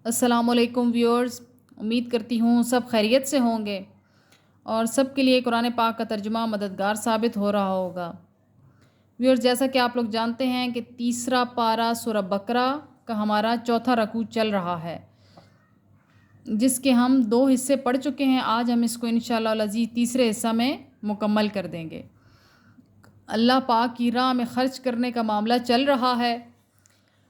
السلام علیکم ویورز، امید کرتی ہوں سب خیریت سے ہوں گے اور سب کے لیے قرآن پاک کا ترجمہ مددگار ثابت ہو رہا ہوگا۔ ویورز، جیسا کہ آپ لوگ جانتے ہیں کہ تیسرا پارہ سورہ بقرہ کا ہمارا چوتھا رکوع چل رہا ہے، جس کے ہم 2 حصے پڑھ چکے ہیں۔ آج ہم اس کو انشاءاللہ العزیز تیسرے حصہ میں مکمل کر دیں گے۔ اللہ پاک کی راہ میں خرچ کرنے کا معاملہ چل رہا ہے۔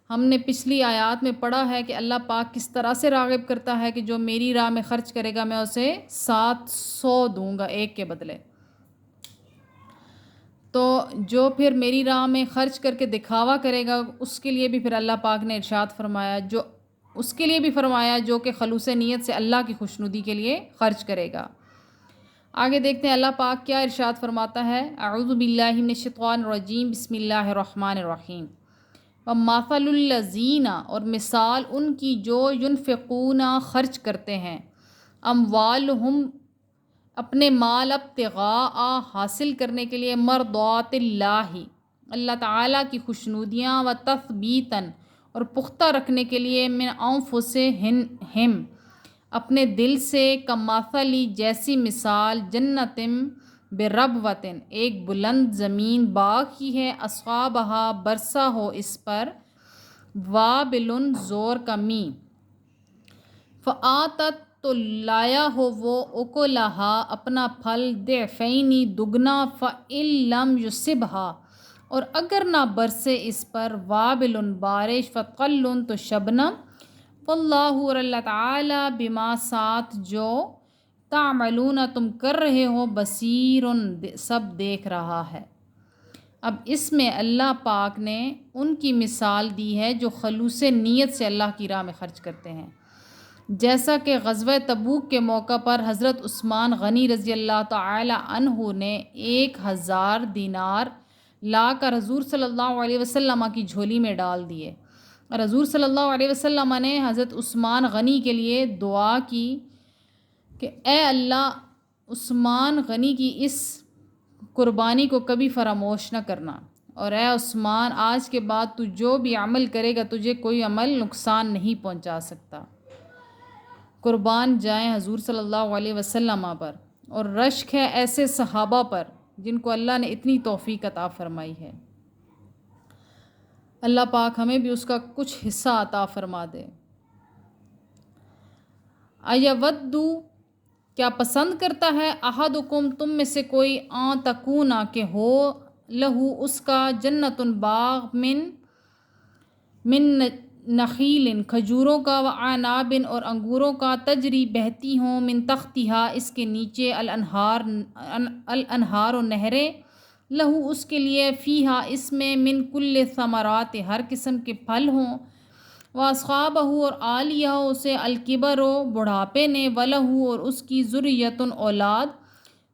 ہم نے پچھلی آیات میں پڑھا ہے کہ اللہ پاک کس طرح سے راغب کرتا ہے کہ جو میری راہ میں خرچ کرے گا میں اسے 700 دوں گا ایک کے بدلے۔ تو جو پھر میری راہ میں خرچ کر کے دکھاوا کرے گا اس کے لیے بھی پھر اللہ پاک نے ارشاد فرمایا، جو کہ خلوص نیت سے اللہ کی خوشنودی کے لیے خرچ کرے گا۔ آگے دیکھتے ہیں اللہ پاک کیا ارشاد فرماتا ہے۔ اعوذ باللہ من الشیطان الرجیم، بسم اللہ الرحمن الرحیم۔ وَمَثَلُ الَّذِينَ، اور مثال ان کی جو ينفقون خرچ کرتے ہیں، اموالہم اپنے مال، ابتغاء حاصل کرنے کے لیے، مرضات اللہ اللہ تعالیٰ کی خوشنودیاں، و تثبیتاً اور پختہ رکھنے کے لیے، من انفسہم اپنے دل سے، کمثلی جیسی مثال، جنتم بربوتن ایک بلند زمین باغ کی ہے، اصحابہا برسا ہو اس پر، وابل زور کا می، فآتت تو لایا ہو وہ، اکلہا اپنا پھل، ضعفین دگنا، فإن لم یصبھا اور اگر نہ برسے اس پر، وابل بارش، فطل تو شبنم، واللہ اور اللہ تعالیٰ، بما ساتھ جو، تعملون تم کر رہے ہو، بصیر سب دیکھ رہا ہے۔ اب اس میں اللہ پاک نے ان کی مثال دی ہے جو خلوص نیت سے اللہ کی راہ میں خرچ کرتے ہیں، جیسا کہ غزوہ تبوک کے موقع پر حضرت عثمان غنی رضی اللہ تعالی عنہ نے 1000 دینار لا کر حضور صلی اللہ علیہ وسلم کی جھولی میں ڈال دیے، اور حضور صلی اللہ علیہ وسلم نے حضرت عثمان غنی کے لیے دعا کی کہ اے اللہ، عثمان غنی کی اس قربانی کو کبھی فراموش نہ کرنا، اور اے عثمان، آج کے بعد تو جو بھی عمل کرے گا تجھے کوئی عمل نقصان نہیں پہنچا سکتا۔ قربان جائیں حضور صلی اللہ علیہ وسلم پر، اور رشک ہے ایسے صحابہ پر جن کو اللہ نے اتنی توفیق عطا فرمائی ہے۔ اللہ پاک ہمیں بھی اس کا کچھ حصہ عطا فرما دے۔ ایودو کیا پسند کرتا ہے، احدکم تم میں سے کوئی، آن تکونا کہ ہو، لہو اس کا، جنتن باغ، من نخیل کھجوروں کا، و اعناب اور انگوروں کا، تجری بہتی ہوں، من تحتہا اس کے نیچے، الانہار و نہریں، لہو اس کے لیے، فیہا اس میں، من کل ثمرات ہر قسم کے پھل ہوں، واصحابہ اور آلیہ اسے، الکبر و بڑھاپے نے، ولہو اور اس کی، ذریۃ اولاد،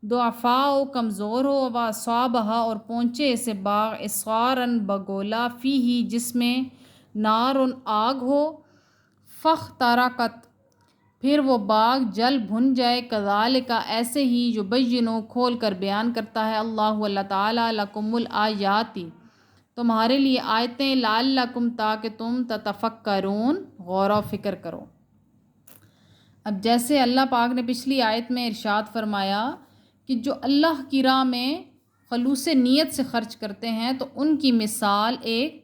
ضعفاء کمزور ہو، واصحابہ اور پہنچے اسے باغ، اصغاراً بگولا، فیہ جس میں، نار آگ ہو، فاحترقت پھر وہ باغ جل بھن جائے، کذالک ایسے ہی، یبین کھول کر بیان کرتا ہے اللہ تعالیٰ، لکم الآیات تمہارے لیے آیتیں، لعلکم تاکہ تم، تتفکرون غور و فکر کرو۔ اب جیسے اللہ پاک نے پچھلی آیت میں ارشاد فرمایا کہ جو اللہ کی راہ میں خلوص نیت سے خرچ کرتے ہیں تو ان کی مثال ایک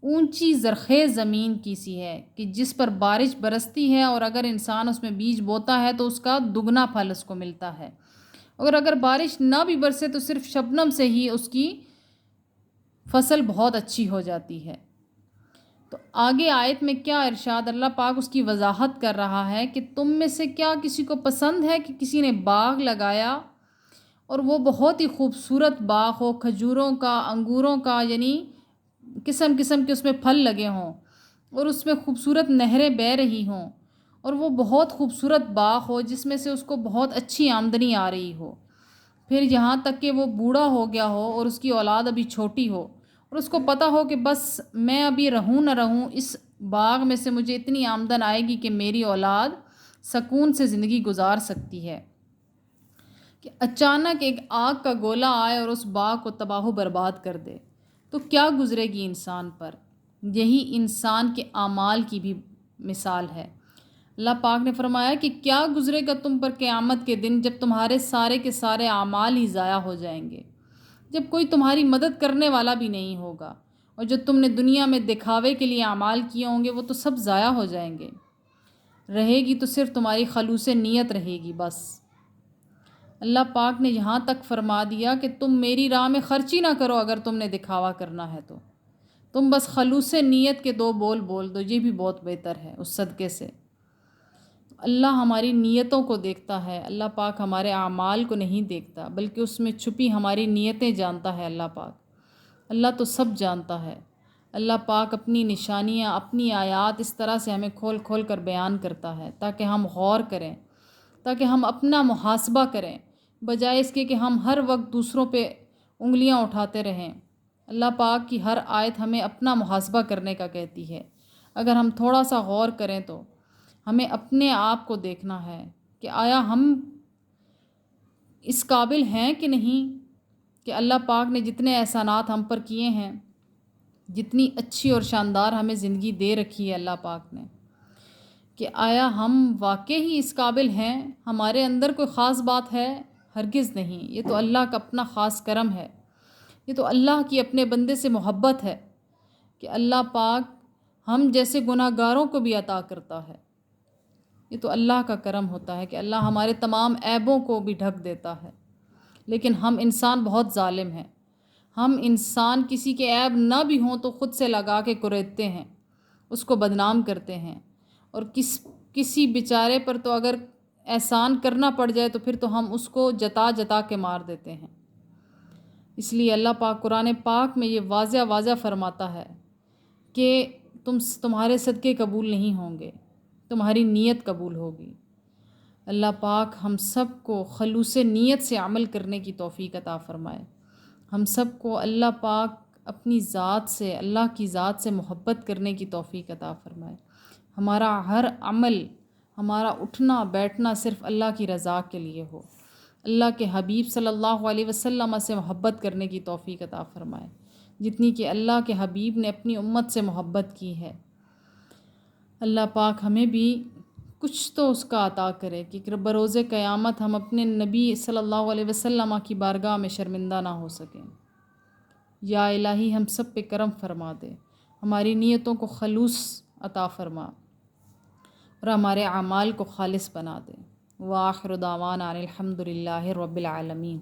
اونچی زرخیز زمین کی سی ہے کہ جس پر بارش برستی ہے، اور اگر انسان اس میں بیج بوتا ہے تو اس کا دگنا پھل اس کو ملتا ہے، اور اگر بارش نہ بھی برسے تو صرف شبنم سے ہی اس کی فصل بہت اچھی ہو جاتی ہے۔ تو آگے آیت میں کیا ارشاد، اللہ پاک اس کی وضاحت کر رہا ہے کہ تم میں سے کیا کسی کو پسند ہے کہ کسی نے باغ لگایا اور وہ بہت ہی خوبصورت باغ ہو، کھجوروں کا، انگوروں کا، یعنی قسم قسم کے اس میں پھل لگے ہوں، اور اس میں خوبصورت نہریں بہہ رہی ہوں، اور وہ بہت خوبصورت باغ ہو جس میں سے اس کو بہت اچھی آمدنی آ رہی ہو، پھر یہاں تک کہ وہ بوڑھا ہو گیا ہو اور اس کی اولاد ابھی چھوٹی ہو، اور اس کو پتہ ہو کہ بس میں ابھی رہوں نہ رہوں، اس باغ میں سے مجھے اتنی آمدن آئے گی کہ میری اولاد سکون سے زندگی گزار سکتی ہے، کہ اچانک ایک آگ کا گولا آئے اور اس باغ کو تباہ و برباد کر دے، تو کیا گزرے گی انسان پر۔ یہی انسان کے اعمال کی بھی مثال ہے۔ اللہ پاک نے فرمایا کہ کیا گزرے گا تم پر قیامت کے دن جب تمہارے سارے کے سارے اعمال ہی ضائع ہو جائیں گے، جب کوئی تمہاری مدد کرنے والا بھی نہیں ہوگا، اور جو تم نے دنیا میں دکھاوے کے لیے اعمال کیے ہوں گے وہ تو سب ضائع ہو جائیں گے، رہے گی تو صرف تمہاری خلوص نیت رہے گی بس۔ اللہ پاک نے یہاں تک فرما دیا کہ تم میری راہ میں خرچی نہ کرو اگر تم نے دکھاوا کرنا ہے تو تم بس خلوص نیت کے 2 بول بول دو، یہ بھی بہت بہتر ہے اس صدقے سے۔ اللہ ہماری نیتوں کو دیکھتا ہے، اللہ پاک ہمارے اعمال کو نہیں دیکھتا، بلکہ اس میں چھپی ہماری نیتیں جانتا ہے اللہ پاک۔ اللہ تو سب جانتا ہے۔ اللہ پاک اپنی نشانیاں، اپنی آیات اس طرح سے ہمیں کھول کھول کر بیان کرتا ہے تاکہ ہم غور کریں، تاکہ ہم اپنا محاسبہ کریں، بجائے اس کے کہ ہم ہر وقت دوسروں پہ انگلیاں اٹھاتے رہیں۔ اللہ پاک کی ہر آیت ہمیں اپنا محاسبہ کرنے کا کہتی ہے۔ اگر ہم تھوڑا سا غور کریں تو ہمیں اپنے آپ کو دیکھنا ہے کہ آیا ہم اس قابل ہیں کہ نہیں، کہ اللہ پاک نے جتنے احسانات ہم پر کیے ہیں، جتنی اچھی اور شاندار ہمیں زندگی دے رکھی ہے اللہ پاک نے، کہ آیا ہم واقعی ہی اس قابل ہیں؟ ہمارے اندر کوئی خاص بات ہے؟ ہرگز نہیں، یہ تو اللہ کا اپنا خاص کرم ہے، یہ تو اللہ کی اپنے بندے سے محبت ہے کہ اللہ پاک ہم جیسے گناہ گاروں کو بھی عطا کرتا ہے۔ یہ تو اللہ کا کرم ہوتا ہے کہ اللہ ہمارے تمام عیبوں کو بھی ڈھک دیتا ہے، لیکن ہم انسان بہت ظالم ہیں۔ ہم انسان کسی کے عیب نہ بھی ہوں تو خود سے لگا کے کریدتے ہیں، اس کو بدنام کرتے ہیں، اور کسی بیچارے پر تو اگر احسان کرنا پڑ جائے تو پھر تو ہم اس کو جتا جتا کے مار دیتے ہیں۔ اس لیے اللہ پاک قرآن پاک میں یہ واضح واضح فرماتا ہے کہ تمہارے صدقے قبول نہیں ہوں گے، تمہاری نیت قبول ہوگی۔ اللہ پاک ہم سب کو خلوص نیت سے عمل کرنے کی توفیق عطا فرمائے۔ ہم سب کو اللہ پاک اپنی ذات سے، اللہ کی ذات سے محبت کرنے کی توفیق عطا فرمائے۔ ہمارا ہر عمل، ہمارا اٹھنا بیٹھنا صرف اللہ کی رضا کے لیے ہو۔ اللہ کے حبیب صلی اللہ علیہ وسلم سے محبت کرنے کی توفیق عطا فرمائے جتنی کہ اللہ کے حبیب نے اپنی امت سے محبت کی ہے۔ اللہ پاک ہمیں بھی کچھ تو اس کا عطا کرے کہ بروز قیامت ہم اپنے نبی صلی اللہ علیہ وسلم کی بارگاہ میں شرمندہ نہ ہو سکیں۔ یا الہی ہم سب پہ کرم فرما دے، ہماری نیتوں کو خلوص عطا فرما اور ہمارے اعمال کو خالص بنا دے۔ وآخر دعوانا الحمد للہ رب العالمین۔